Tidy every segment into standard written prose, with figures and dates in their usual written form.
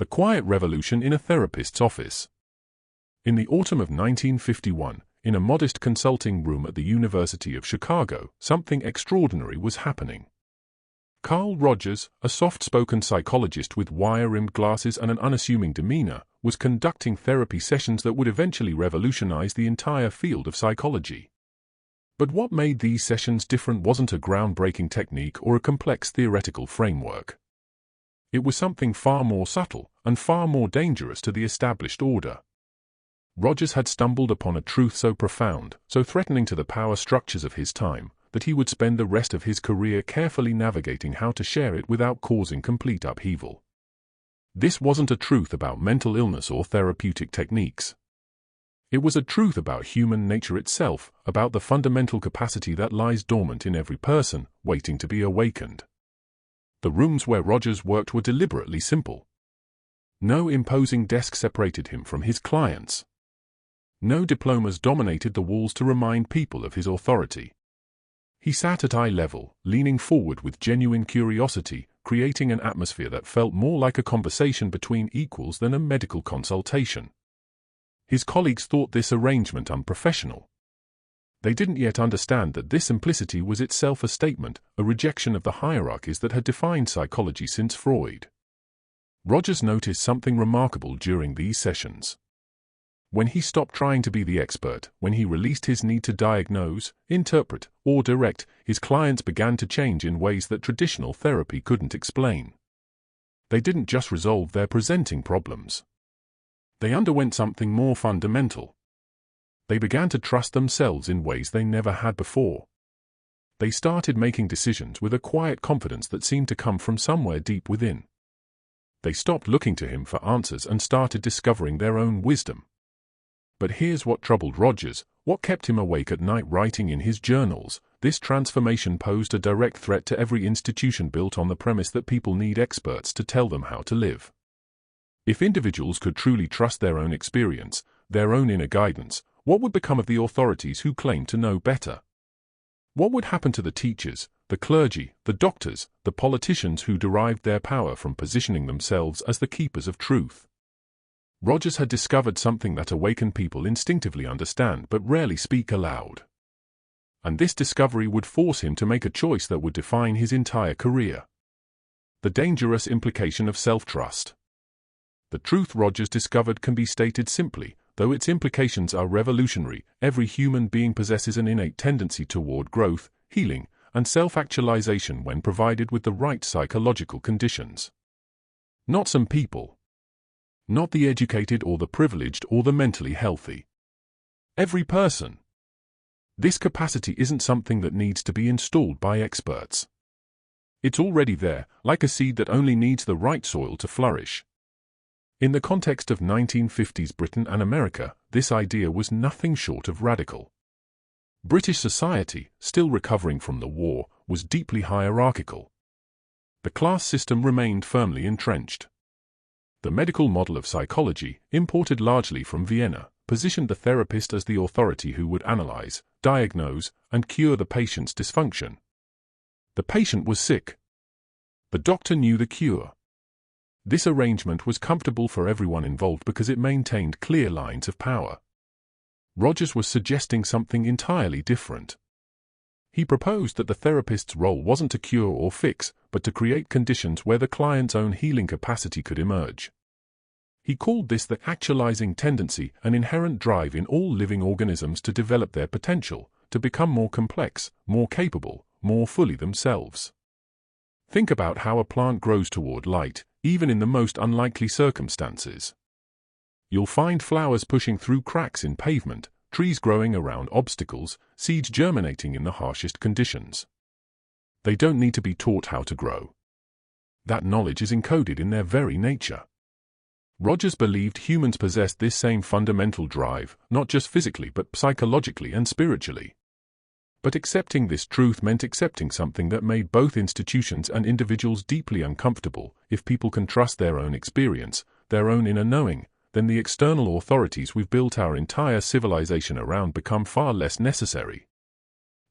The quiet revolution in a therapist's office. In the autumn of 1951, in a modest consulting room at the University of Chicago, something extraordinary was happening. Carl Rogers, a soft-spoken psychologist with wire-rimmed glasses and an unassuming demeanor, was conducting therapy sessions that would eventually revolutionize the entire field of psychology. But what made these sessions different wasn't a groundbreaking technique or a complex theoretical framework. It was something far more subtle and far more dangerous to the established order. Rogers had stumbled upon a truth so profound, so threatening to the power structures of his time, that he would spend the rest of his career carefully navigating how to share it without causing complete upheaval. This wasn't a truth about mental illness or therapeutic techniques. It was a truth about human nature itself, about the fundamental capacity that lies dormant in every person, waiting to be awakened. The rooms where Rogers worked were deliberately simple. No imposing desk separated him from his clients. No diplomas dominated the walls to remind people of his authority. He sat at eye level, leaning forward with genuine curiosity, creating an atmosphere that felt more like a conversation between equals than a medical consultation. His colleagues thought this arrangement unprofessional. They didn't yet understand that this simplicity was itself a statement, a rejection of the hierarchies that had defined psychology since Freud. Rogers noticed something remarkable during these sessions. When he stopped trying to be the expert, when he released his need to diagnose, interpret, or direct, his clients began to change in ways that traditional therapy couldn't explain. They didn't just resolve their presenting problems. They underwent something more fundamental. They began to trust themselves in ways they never had before. They started making decisions with a quiet confidence that seemed to come from somewhere deep within. They stopped looking to him for answers and started discovering their own wisdom. But here's what troubled Rogers, what kept him awake at night writing in his journals. This transformation posed a direct threat to every institution built on the premise that people need experts to tell them how to live. If individuals could truly trust their own experience, their own inner guidance, what would become of the authorities who claimed to know better? What would happen to the teachers, the clergy, the doctors, the politicians who derived their power from positioning themselves as the keepers of truth? Rogers had discovered something that awakened people instinctively understand but rarely speak aloud. And this discovery would force him to make a choice that would define his entire career. The dangerous implication of self-trust. The truth Rogers discovered can be stated simply, though its implications are revolutionary. Every human being possesses an innate tendency toward growth, healing, and self-actualization when provided with the right psychological conditions. Not some people. Not the educated or the privileged or the mentally healthy. Every person. This capacity isn't something that needs to be installed by experts. It's already there, like a seed that only needs the right soil to flourish. In the context of 1950s Britain and America, this idea was nothing short of radical. British society, still recovering from the war, was deeply hierarchical. The class system remained firmly entrenched. The medical model of psychology, imported largely from Vienna, positioned the therapist as the authority who would analyze, diagnose, and cure the patient's dysfunction. The patient was sick. The doctor knew the cure. This arrangement was comfortable for everyone involved because it maintained clear lines of power. Rogers was suggesting something entirely different. He proposed that the therapist's role wasn't to cure or fix, but to create conditions where the client's own healing capacity could emerge. He called this the actualizing tendency, an inherent drive in all living organisms to develop their potential, to become more complex, more capable, more fully themselves. Think about how a plant grows toward light, even in the most unlikely circumstances. You'll find flowers pushing through cracks in pavement, trees growing around obstacles, seeds germinating in the harshest conditions. They don't need to be taught how to grow. That knowledge is encoded in their very nature. Rogers believed humans possessed this same fundamental drive, not just physically but psychologically and spiritually. But accepting this truth meant accepting something that made both institutions and individuals deeply uncomfortable. If people can trust their own experience, their own inner knowing, then the external authorities we've built our entire civilization around become far less necessary.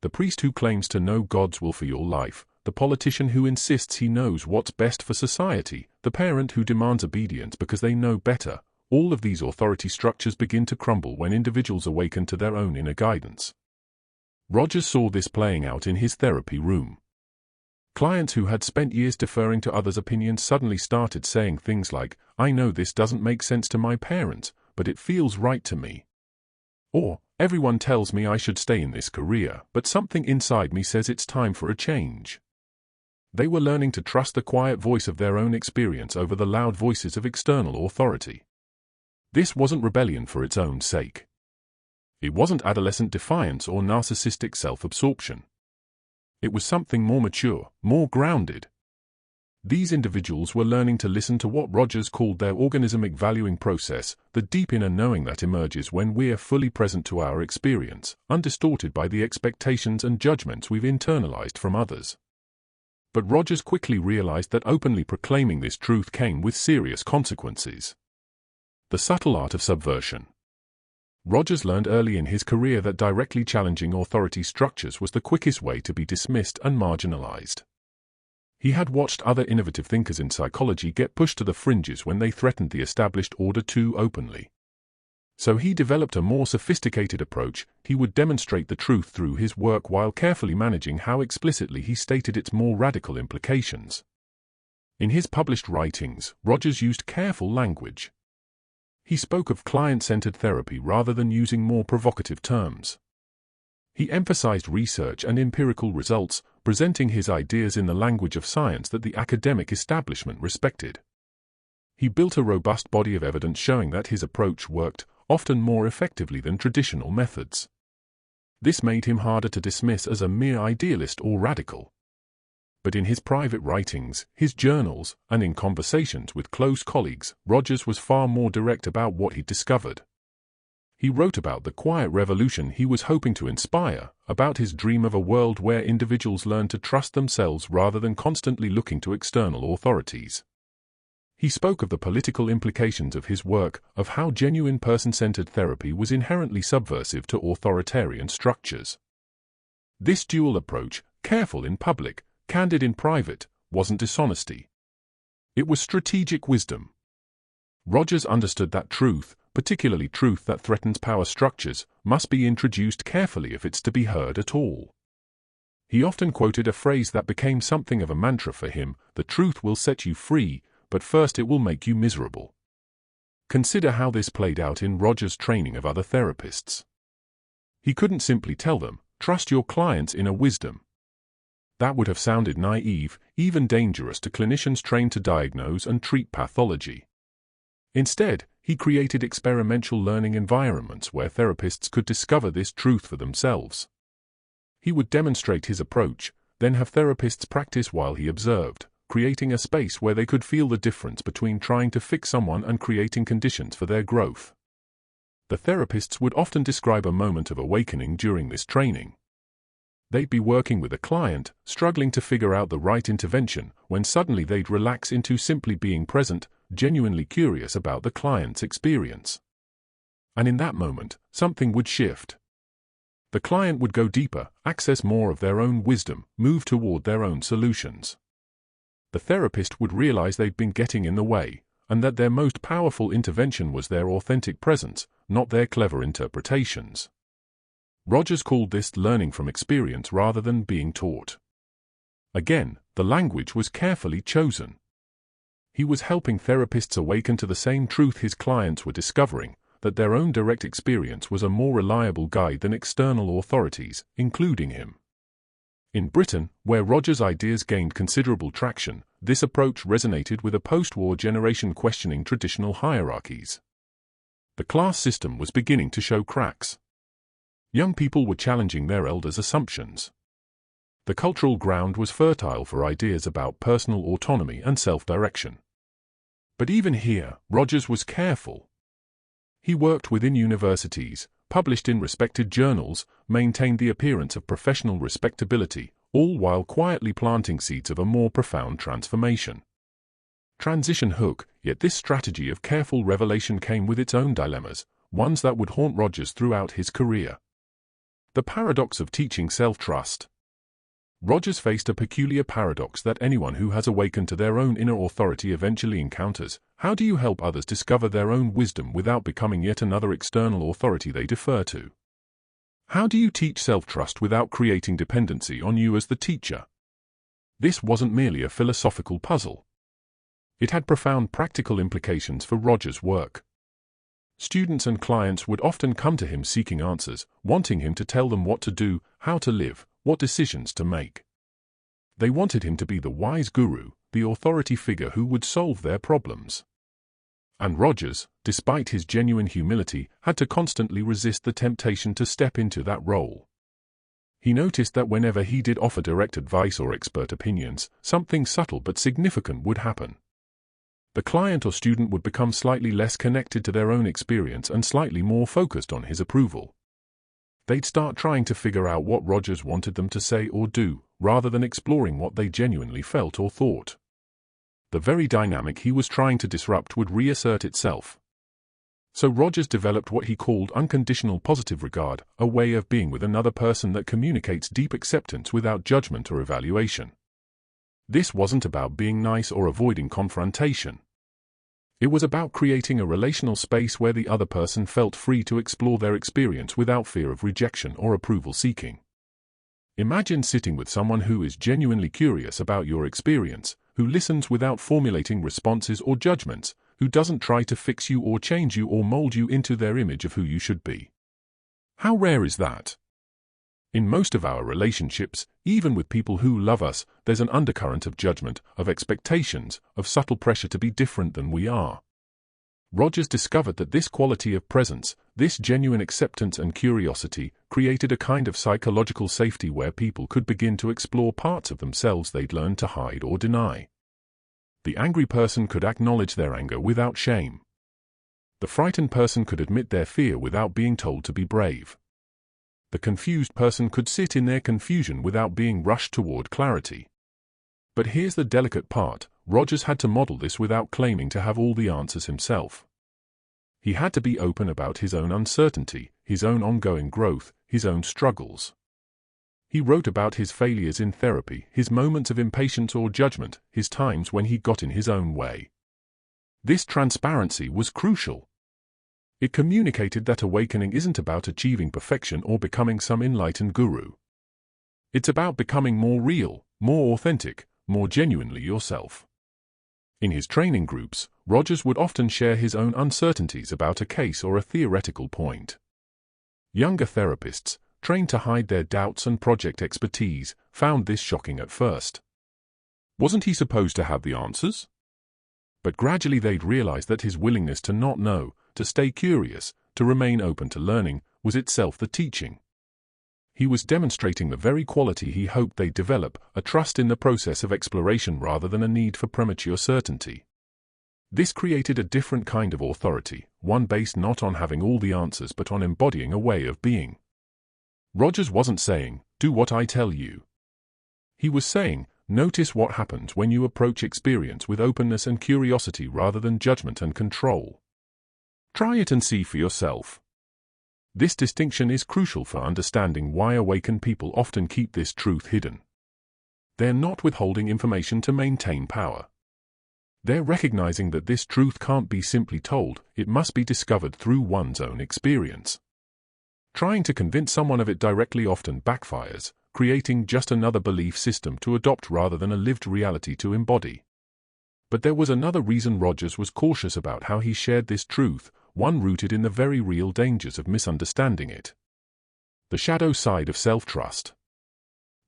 The priest who claims to know God's will for your life, the politician who insists he knows what's best for society, the parent who demands obedience because they know better. All of these authority structures begin to crumble when individuals awaken to their own inner guidance. Rogers saw this playing out in his therapy room. Clients who had spent years deferring to others' opinions suddenly started saying things like, "I know this doesn't make sense to my parents, but it feels right to me." Or, "Everyone tells me I should stay in this career, but something inside me says it's time for a change." They were learning to trust the quiet voice of their own experience over the loud voices of external authority. This wasn't rebellion for its own sake. It wasn't adolescent defiance or narcissistic self-absorption. It was something more mature, more grounded. These individuals were learning to listen to what Rogers called their organismic valuing process, the deep inner knowing that emerges when we're fully present to our experience, undistorted by the expectations and judgments we've internalized from others. But Rogers quickly realized that openly proclaiming this truth came with serious consequences. The subtle art of subversion. Rogers learned early in his career that directly challenging authority structures was the quickest way to be dismissed and marginalized. He had watched other innovative thinkers in psychology get pushed to the fringes when they threatened the established order too openly. So he developed a more sophisticated approach. He would demonstrate the truth through his work while carefully managing how explicitly he stated its more radical implications. In his published writings, Rogers used careful language. He spoke of client-centered therapy rather than using more provocative terms. He emphasized research and empirical results, presenting his ideas in the language of science that the academic establishment respected. He built a robust body of evidence showing that his approach worked, often more effectively than traditional methods. This made him harder to dismiss as a mere idealist or radical. But in his private writings, his journals, and in conversations with close colleagues, Rogers was far more direct about what he'd discovered. He wrote about the quiet revolution he was hoping to inspire, about his dream of a world where individuals learn to trust themselves rather than constantly looking to external authorities. He spoke of the political implications of his work, of how genuine person-centered therapy was inherently subversive to authoritarian structures. This dual approach, careful in public, candid in private, wasn't dishonesty. It was strategic wisdom. Rogers understood that truth, particularly truth that threatens power structures, must be introduced carefully if it's to be heard at all. He often quoted a phrase that became something of a mantra for him: "The truth will set you free, but first it will make you miserable." Consider how this played out in Rogers' training of other therapists. He couldn't simply tell them, "Trust your client's inner wisdom." That would have sounded naive, even dangerous to clinicians trained to diagnose and treat pathology. Instead, he created experimental learning environments where therapists could discover this truth for themselves. He would demonstrate his approach, then have therapists practice while he observed, creating a space where they could feel the difference between trying to fix someone and creating conditions for their growth. The therapists would often describe a moment of awakening during this training. They'd be working with a client, struggling to figure out the right intervention, when suddenly they'd relax into simply being present, genuinely curious about the client's experience. And in that moment, something would shift. The client would go deeper, access more of their own wisdom, move toward their own solutions. The therapist would realize they'd been getting in the way, and that their most powerful intervention was their authentic presence, not their clever interpretations. Rogers called this learning from experience rather than being taught. Again, the language was carefully chosen. He was helping therapists awaken to the same truth his clients were discovering, that their own direct experience was a more reliable guide than external authorities, including him. In Britain, where Rogers' ideas gained considerable traction, this approach resonated with a post-war generation questioning traditional hierarchies. The class system was beginning to show cracks. Young people were challenging their elders' assumptions. The cultural ground was fertile for ideas about personal autonomy and self-direction. But even here, Rogers was careful. He worked within universities, published in respected journals, maintained the appearance of professional respectability, all while quietly planting seeds of a more profound transformation. Transition hook, yet this strategy of careful revelation came with its own dilemmas, ones that would haunt Rogers throughout his career. The paradox of teaching self-trust. Rogers faced a peculiar paradox that anyone who has awakened to their own inner authority eventually encounters. How do you help others discover their own wisdom without becoming yet another external authority they defer to? How do you teach self-trust without creating dependency on you as the teacher? This wasn't merely a philosophical puzzle. It had profound practical implications for Rogers' work. Students and clients would often come to him seeking answers, wanting him to tell them what to do, how to live, what decisions to make. They wanted him to be the wise guru, the authority figure who would solve their problems. And Rogers, despite his genuine humility, had to constantly resist the temptation to step into that role. He noticed that whenever he did offer direct advice or expert opinions, something subtle but significant would happen. The client or student would become slightly less connected to their own experience and slightly more focused on his approval. They'd start trying to figure out what Rogers wanted them to say or do, rather than exploring what they genuinely felt or thought. The very dynamic he was trying to disrupt would reassert itself. So Rogers developed what he called unconditional positive regard, a way of being with another person that communicates deep acceptance without judgment or evaluation. This wasn't about being nice or avoiding confrontation. It was about creating a relational space where the other person felt free to explore their experience without fear of rejection or approval seeking. Imagine sitting with someone who is genuinely curious about your experience, who listens without formulating responses or judgments, who doesn't try to fix you or change you or mold you into their image of who you should be. How rare is that? In most of our relationships, even with people who love us, there's an undercurrent of judgment, of expectations, of subtle pressure to be different than we are. Rogers discovered that this quality of presence, this genuine acceptance and curiosity, created a kind of psychological safety where people could begin to explore parts of themselves they'd learned to hide or deny. The angry person could acknowledge their anger without shame. The frightened person could admit their fear without being told to be brave. The confused person could sit in their confusion without being rushed toward clarity. But here's the delicate part: Rogers had to model this without claiming to have all the answers himself. He had to be open about his own uncertainty, his own ongoing growth, his own struggles. He wrote about his failures in therapy, his moments of impatience or judgment, his times when he got in his own way. This transparency was crucial. It communicated that awakening isn't about achieving perfection or becoming some enlightened guru. It's about becoming more real, more authentic, more genuinely yourself. In his training groups, Rogers would often share his own uncertainties about a case or a theoretical point. Younger therapists, trained to hide their doubts and project expertise, found this shocking at first. Wasn't he supposed to have the answers? But gradually they'd realize that his willingness to not know, to stay curious, to remain open to learning, was itself the teaching. He was demonstrating the very quality he hoped they'd develop, a trust in the process of exploration rather than a need for premature certainty. This created a different kind of authority, one based not on having all the answers but on embodying a way of being. Rogers wasn't saying, "Do what I tell you." He was saying, "Notice what happens when you approach experience with openness and curiosity rather than judgment and control. Try it and see for yourself." This distinction is crucial for understanding why awakened people often keep this truth hidden. They're not withholding information to maintain power. They're recognizing that this truth can't be simply told, it must be discovered through one's own experience. Trying to convince someone of it directly often backfires, creating just another belief system to adopt rather than a lived reality to embody. But there was another reason Rogers was cautious about how he shared this truth, one rooted in the very real dangers of misunderstanding it. The shadow side of self-trust.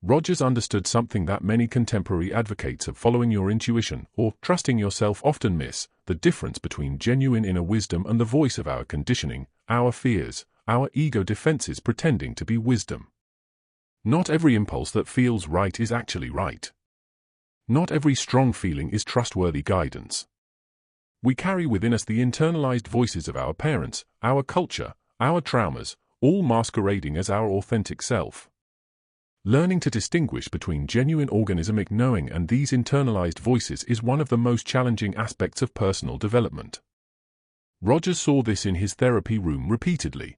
Rogers understood something that many contemporary advocates of following your intuition or trusting yourself often miss: the difference between genuine inner wisdom and the voice of our conditioning, our fears, our ego defenses pretending to be wisdom. Not every impulse that feels right is actually right. Not every strong feeling is trustworthy guidance. We carry within us the internalized voices of our parents, our culture, our traumas, all masquerading as our authentic self. Learning to distinguish between genuine organismic knowing and these internalized voices is one of the most challenging aspects of personal development. Rogers saw this in his therapy room repeatedly.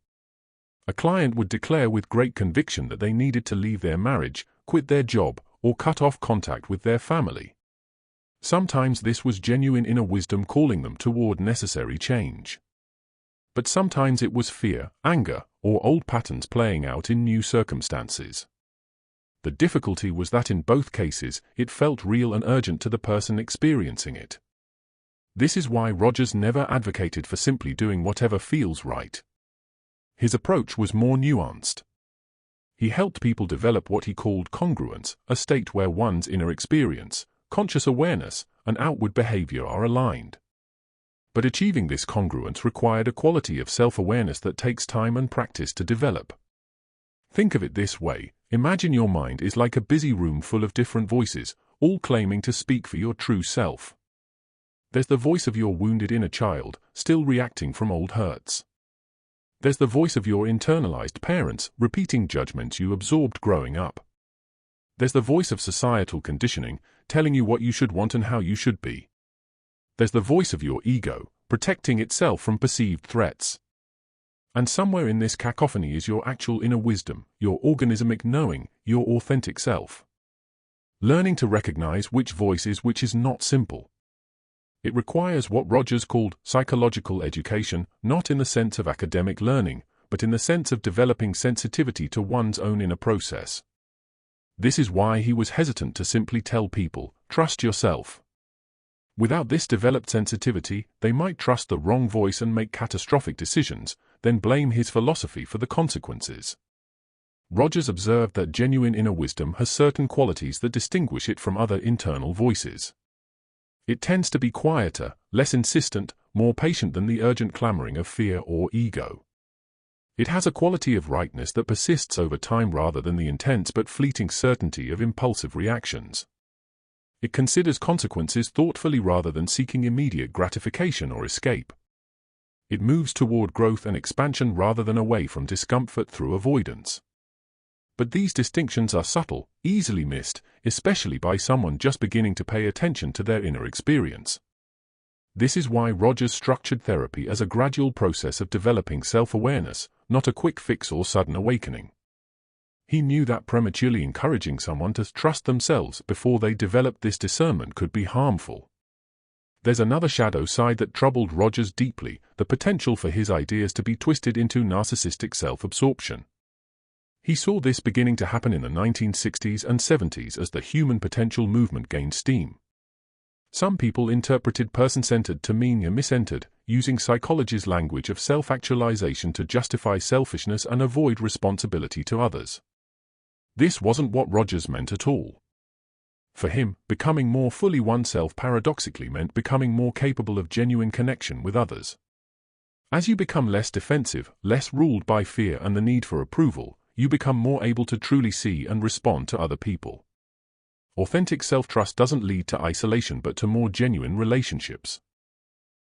A client would declare with great conviction that they needed to leave their marriage, quit their job, or cut off contact with their family. Sometimes this was genuine inner wisdom calling them toward necessary change. But sometimes it was fear, anger, or old patterns playing out in new circumstances. The difficulty was that in both cases, it felt real and urgent to the person experiencing it. This is why Rogers never advocated for simply doing whatever feels right. His approach was more nuanced. He helped people develop what he called congruence, a state where one's inner experience, conscious awareness, and outward behavior are aligned. But achieving this congruence required a quality of self-awareness that takes time and practice to develop. Think of it this way: imagine your mind is like a busy room full of different voices, all claiming to speak for your true self. There's the voice of your wounded inner child, still reacting from old hurts. There's the voice of your internalized parents, repeating judgments you absorbed growing up. There's the voice of societal conditioning, telling you what you should want and how you should be. There's the voice of your ego, protecting itself from perceived threats. And somewhere in this cacophony is your actual inner wisdom, your organismic knowing, your authentic self. Learning to recognize which voice is which is not simple. It requires what Rogers called psychological education, not in the sense of academic learning, but in the sense of developing sensitivity to one's own inner process. This is why he was hesitant to simply tell people, trust yourself. Without this developed sensitivity, they might trust the wrong voice and make catastrophic decisions, then blame his philosophy for the consequences. Rogers observed that genuine inner wisdom has certain qualities that distinguish it from other internal voices. It tends to be quieter, less insistent, more patient than the urgent clamoring of fear or ego. It has a quality of rightness that persists over time rather than the intense but fleeting certainty of impulsive reactions. It considers consequences thoughtfully rather than seeking immediate gratification or escape. It moves toward growth and expansion rather than away from discomfort through avoidance. But these distinctions are subtle, easily missed, especially by someone just beginning to pay attention to their inner experience. This is why Rogers structured therapy as a gradual process of developing self-awareness, not a quick fix or sudden awakening. He knew that prematurely encouraging someone to trust themselves before they developed this discernment could be harmful. There's another shadow side that troubled Rogers deeply, the potential for his ideas to be twisted into narcissistic self-absorption. He saw this beginning to happen in the 1960s and 70s as the human potential movement gained steam. Some people interpreted person-centered to mean mission-centered, using psychology's language of self-actualization to justify selfishness and avoid responsibility to others. This wasn't what Rogers meant at all. For him, becoming more fully oneself paradoxically meant becoming more capable of genuine connection with others. As you become less defensive, less ruled by fear and the need for approval, you become more able to truly see and respond to other people. Authentic self-trust doesn't lead to isolation but to more genuine relationships.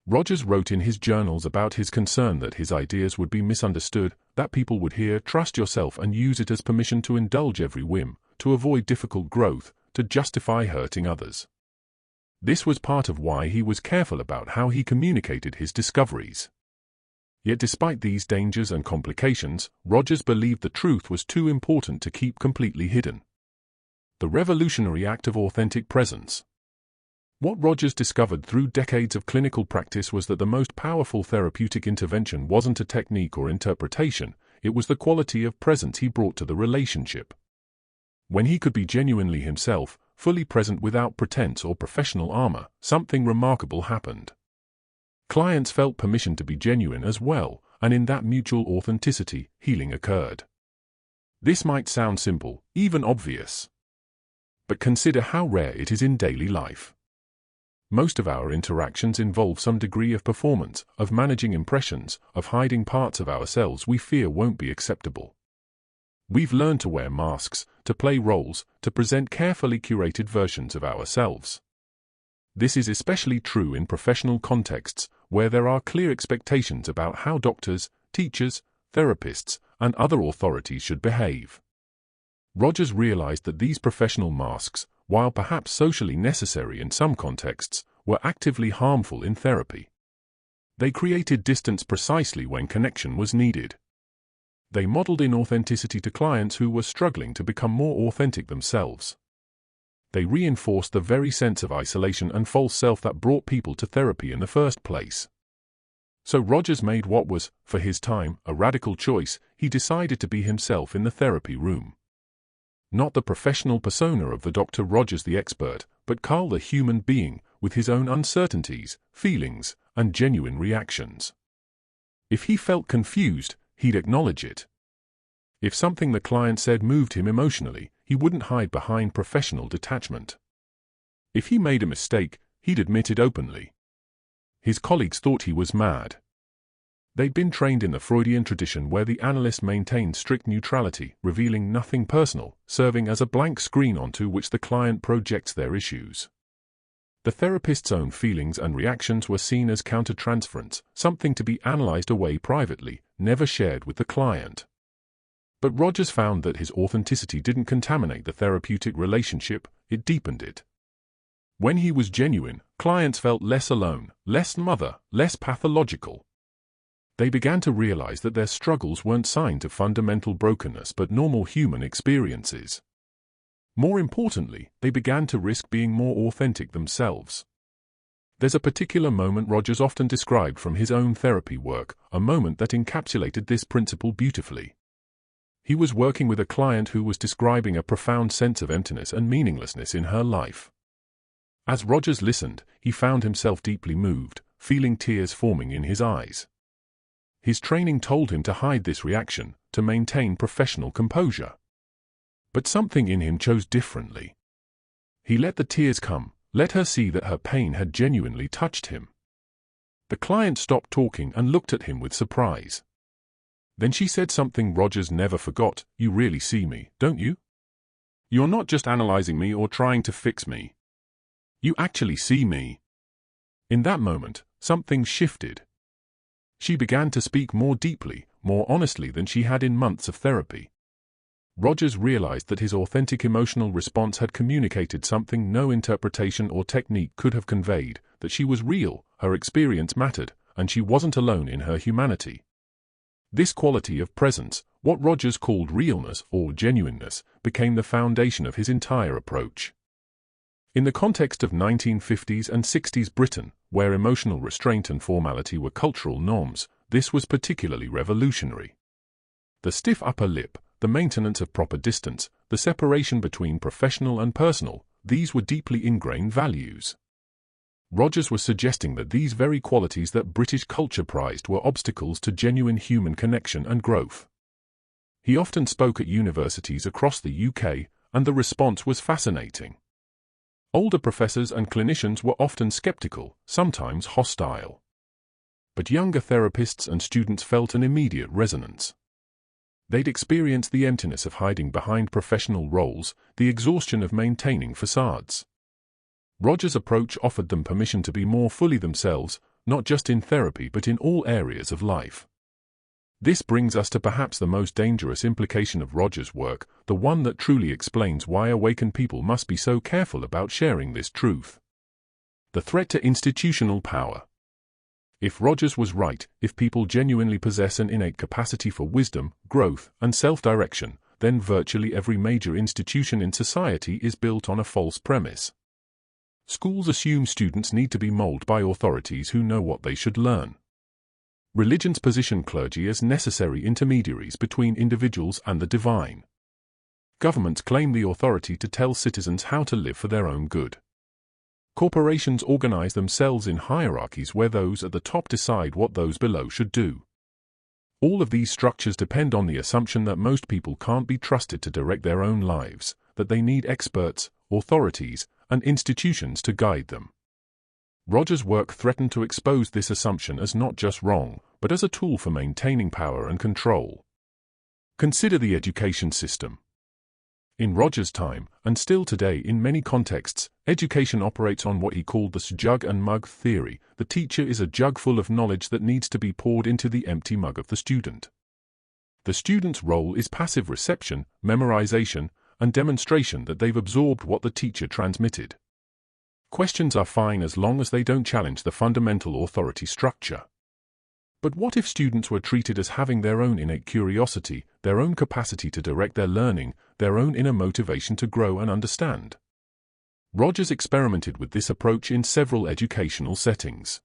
Rogers wrote in his journals about his concern that his ideas would be misunderstood, that people would hear "trust yourself" and use it as permission to indulge every whim, to avoid difficult growth, to justify hurting others. This was part of why he was careful about how he communicated his discoveries. Yet despite these dangers and complications, Rogers believed the truth was too important to keep completely hidden. The revolutionary act of authentic presence. What Rogers discovered through decades of clinical practice was that the most powerful therapeutic intervention wasn't a technique or interpretation, it was the quality of presence he brought to the relationship. When he could be genuinely himself, fully present without pretense or professional armor, something remarkable happened. Clients felt permission to be genuine as well, and in that mutual authenticity, healing occurred. This might sound simple, even obvious. But consider how rare it is in daily life. Most of our interactions involve some degree of performance, of managing impressions, of hiding parts of ourselves we fear won't be acceptable. We've learned to wear masks, to play roles, to present carefully curated versions of ourselves. This is especially true in professional contexts, where there are clear expectations about how doctors, teachers, therapists, and other authorities should behave. Rogers realized that these professional masks, while perhaps socially necessary in some contexts, were actively harmful in therapy. They created distance precisely when connection was needed. They modeled inauthenticity to clients who were struggling to become more authentic themselves. They reinforced the very sense of isolation and false self that brought people to therapy in the first place. So Rogers made what was, for his time, a radical choice. He decided to be himself in the therapy room. Not the professional persona of the Dr. Rogers the expert, but Carl the human being, with his own uncertainties, feelings, and genuine reactions. If he felt confused, he'd acknowledge it. If something the client said moved him emotionally, he wouldn't hide behind professional detachment. If he made a mistake, he'd admit it openly. His colleagues thought he was mad. They'd been trained in the Freudian tradition where the analyst maintained strict neutrality, revealing nothing personal, serving as a blank screen onto which the client projects their issues. The therapist's own feelings and reactions were seen as countertransference, something to be analyzed away privately, never shared with the client. But Rogers found that his authenticity didn't contaminate the therapeutic relationship, it deepened it. When he was genuine, clients felt less alone, less less pathological. They began to realize that their struggles weren't signs of fundamental brokenness but normal human experiences. More importantly, they began to risk being more authentic themselves. There's a particular moment Rogers often described from his own therapy work, a moment that encapsulated this principle beautifully. He was working with a client who was describing a profound sense of emptiness and meaninglessness in her life. As Rogers listened, he found himself deeply moved, feeling tears forming in his eyes. His training told him to hide this reaction, to maintain professional composure. But something in him chose differently. He let the tears come, let her see that her pain had genuinely touched him. The client stopped talking and looked at him with surprise. Then she said something Rogers never forgot, "You really see me, don't you? You're not just analyzing me or trying to fix me. You actually see me." In that moment, something shifted. She began to speak more deeply, more honestly than she had in months of therapy. Rogers realized that his authentic emotional response had communicated something no interpretation or technique could have conveyed, that she was real, her experience mattered, and she wasn't alone in her humanity. This quality of presence, what Rogers called realness or genuineness, became the foundation of his entire approach. In the context of 1950s and 60s Britain, where emotional restraint and formality were cultural norms, this was particularly revolutionary. The stiff upper lip, the maintenance of proper distance, the separation between professional and personal, these were deeply ingrained values. Rogers was suggesting that these very qualities that British culture prized were obstacles to genuine human connection and growth. He often spoke at universities across the UK, and the response was fascinating. Older professors and clinicians were often skeptical, sometimes hostile. But younger therapists and students felt an immediate resonance. They'd experienced the emptiness of hiding behind professional roles, the exhaustion of maintaining facades. Rogers' approach offered them permission to be more fully themselves, not just in therapy but in all areas of life. This brings us to perhaps the most dangerous implication of Rogers' work, the one that truly explains why awakened people must be so careful about sharing this truth. The threat to institutional power. If Rogers was right, if people genuinely possess an innate capacity for wisdom, growth, and self-direction, then virtually every major institution in society is built on a false premise. Schools assume students need to be molded by authorities who know what they should learn. Religions position clergy as necessary intermediaries between individuals and the divine. Governments claim the authority to tell citizens how to live for their own good. Corporations organize themselves in hierarchies where those at the top decide what those below should do. All of these structures depend on the assumption that most people can't be trusted to direct their own lives, that they need experts, authorities, and institutions to guide them. Rogers' work threatened to expose this assumption as not just wrong, but as a tool for maintaining power and control. Consider the education system. In Rogers' time, and still today in many contexts, education operates on what he called the jug and mug theory. The teacher is a jug full of knowledge that needs to be poured into the empty mug of the student. The student's role is passive reception, memorization, and demonstration that they've absorbed what the teacher transmitted. Questions are fine as long as they don't challenge the fundamental authority structure. But what if students were treated as having their own innate curiosity, their own capacity to direct their learning, their own inner motivation to grow and understand? Rogers experimented with this approach in several educational settings.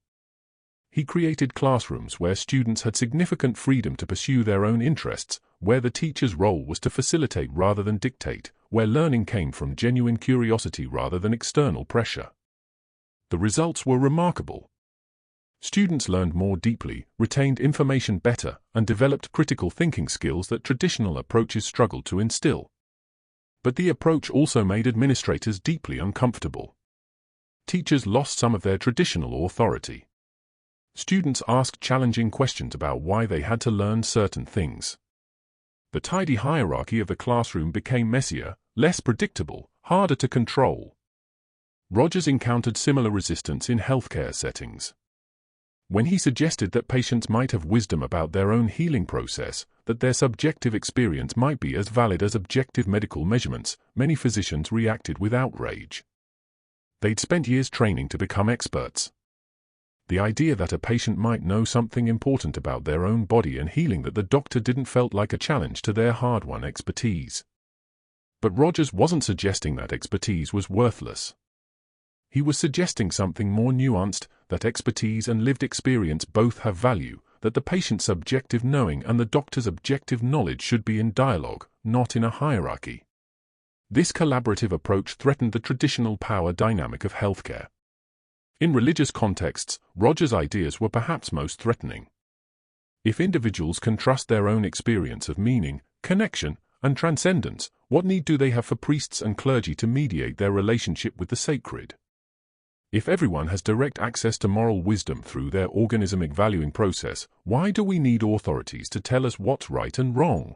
He created classrooms where students had significant freedom to pursue their own interests, where the teacher's role was to facilitate rather than dictate, where learning came from genuine curiosity rather than external pressure. The results were remarkable. Students learned more deeply, retained information better, and developed critical thinking skills that traditional approaches struggled to instill. But the approach also made administrators deeply uncomfortable. Teachers lost some of their traditional authority. Students asked challenging questions about why they had to learn certain things. The tidy hierarchy of the classroom became messier, less predictable, harder to control. Rogers encountered similar resistance in healthcare settings. When he suggested that patients might have wisdom about their own healing process, that their subjective experience might be as valid as objective medical measurements, many physicians reacted with outrage. They'd spent years training to become experts. The idea that a patient might know something important about their own body and healing that the doctor didn't felt like a challenge to their hard-won expertise. But Rogers wasn't suggesting that expertise was worthless. He was suggesting something more nuanced, that expertise and lived experience both have value, that the patient's subjective knowing and the doctor's objective knowledge should be in dialogue, not in a hierarchy. This collaborative approach threatened the traditional power dynamic of healthcare. In religious contexts, Rogers' ideas were perhaps most threatening. If individuals can trust their own experience of meaning, connection, and transcendence, what need do they have for priests and clergy to mediate their relationship with the sacred? If everyone has direct access to moral wisdom through their organismic valuing process, why do we need authorities to tell us what's right and wrong?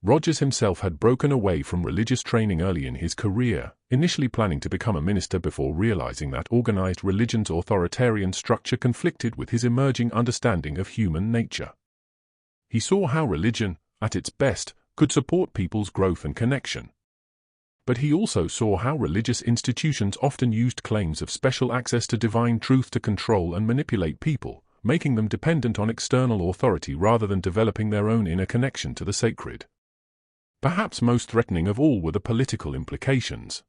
Rogers himself had broken away from religious training early in his career, initially planning to become a minister before realizing that organized religion's authoritarian structure conflicted with his emerging understanding of human nature. He saw how religion, at its best, could support people's growth and connection. But he also saw how religious institutions often used claims of special access to divine truth to control and manipulate people, making them dependent on external authority rather than developing their own inner connection to the sacred. Perhaps most threatening of all were the political implications.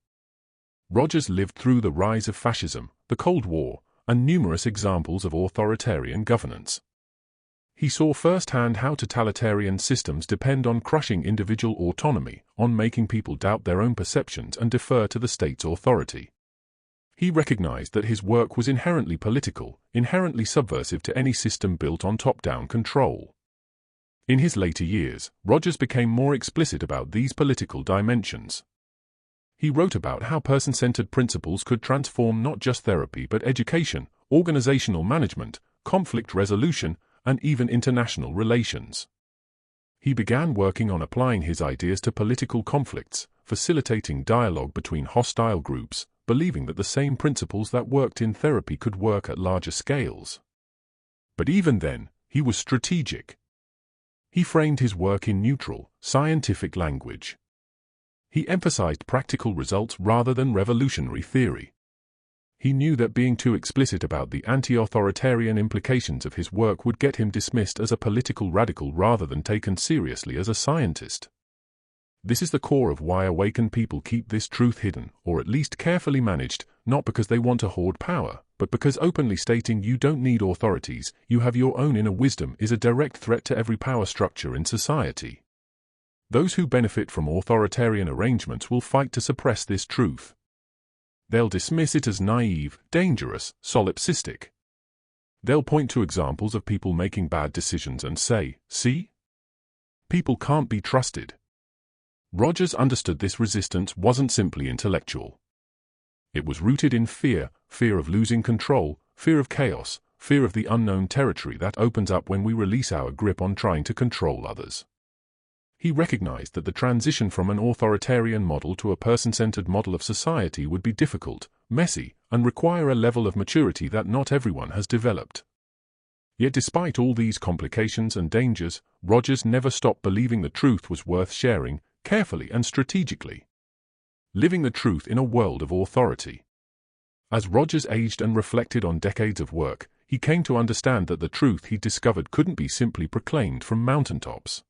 Rogers lived through the rise of fascism, the Cold War, and numerous examples of authoritarian governance. He saw firsthand how totalitarian systems depend on crushing individual autonomy, on making people doubt their own perceptions and defer to the state's authority. He recognized that his work was inherently political, inherently subversive to any system built on top-down control. In his later years, Rogers became more explicit about these political dimensions. He wrote about how person-centered principles could transform not just therapy but education, organizational management, conflict resolution, and even international relations. He began working on applying his ideas to political conflicts, facilitating dialogue between hostile groups, believing that the same principles that worked in therapy could work at larger scales. But even then, he was strategic. He framed his work in neutral, scientific language. He emphasized practical results rather than revolutionary theory. He knew that being too explicit about the anti-authoritarian implications of his work would get him dismissed as a political radical rather than taken seriously as a scientist. This is the core of why awakened people keep this truth hidden, or at least carefully managed, not because they want to hoard power, but because openly stating you don't need authorities, you have your own inner wisdom is a direct threat to every power structure in society. Those who benefit from authoritarian arrangements will fight to suppress this truth. They'll dismiss it as naive, dangerous, solipsistic. They'll point to examples of people making bad decisions and say, see? People can't be trusted. Rogers understood this resistance wasn't simply intellectual. It was rooted in fear, fear of losing control, fear of chaos, fear of the unknown territory that opens up when we release our grip on trying to control others. He recognized that the transition from an authoritarian model to a person-centered model of society would be difficult, messy, and require a level of maturity that not everyone has developed. Yet despite all these complications and dangers, Rogers never stopped believing the truth was worth sharing, carefully and strategically. Living the truth in a world of authority. As Rogers aged and reflected on decades of work, he came to understand that the truth he discovered couldn't be simply proclaimed from mountaintops.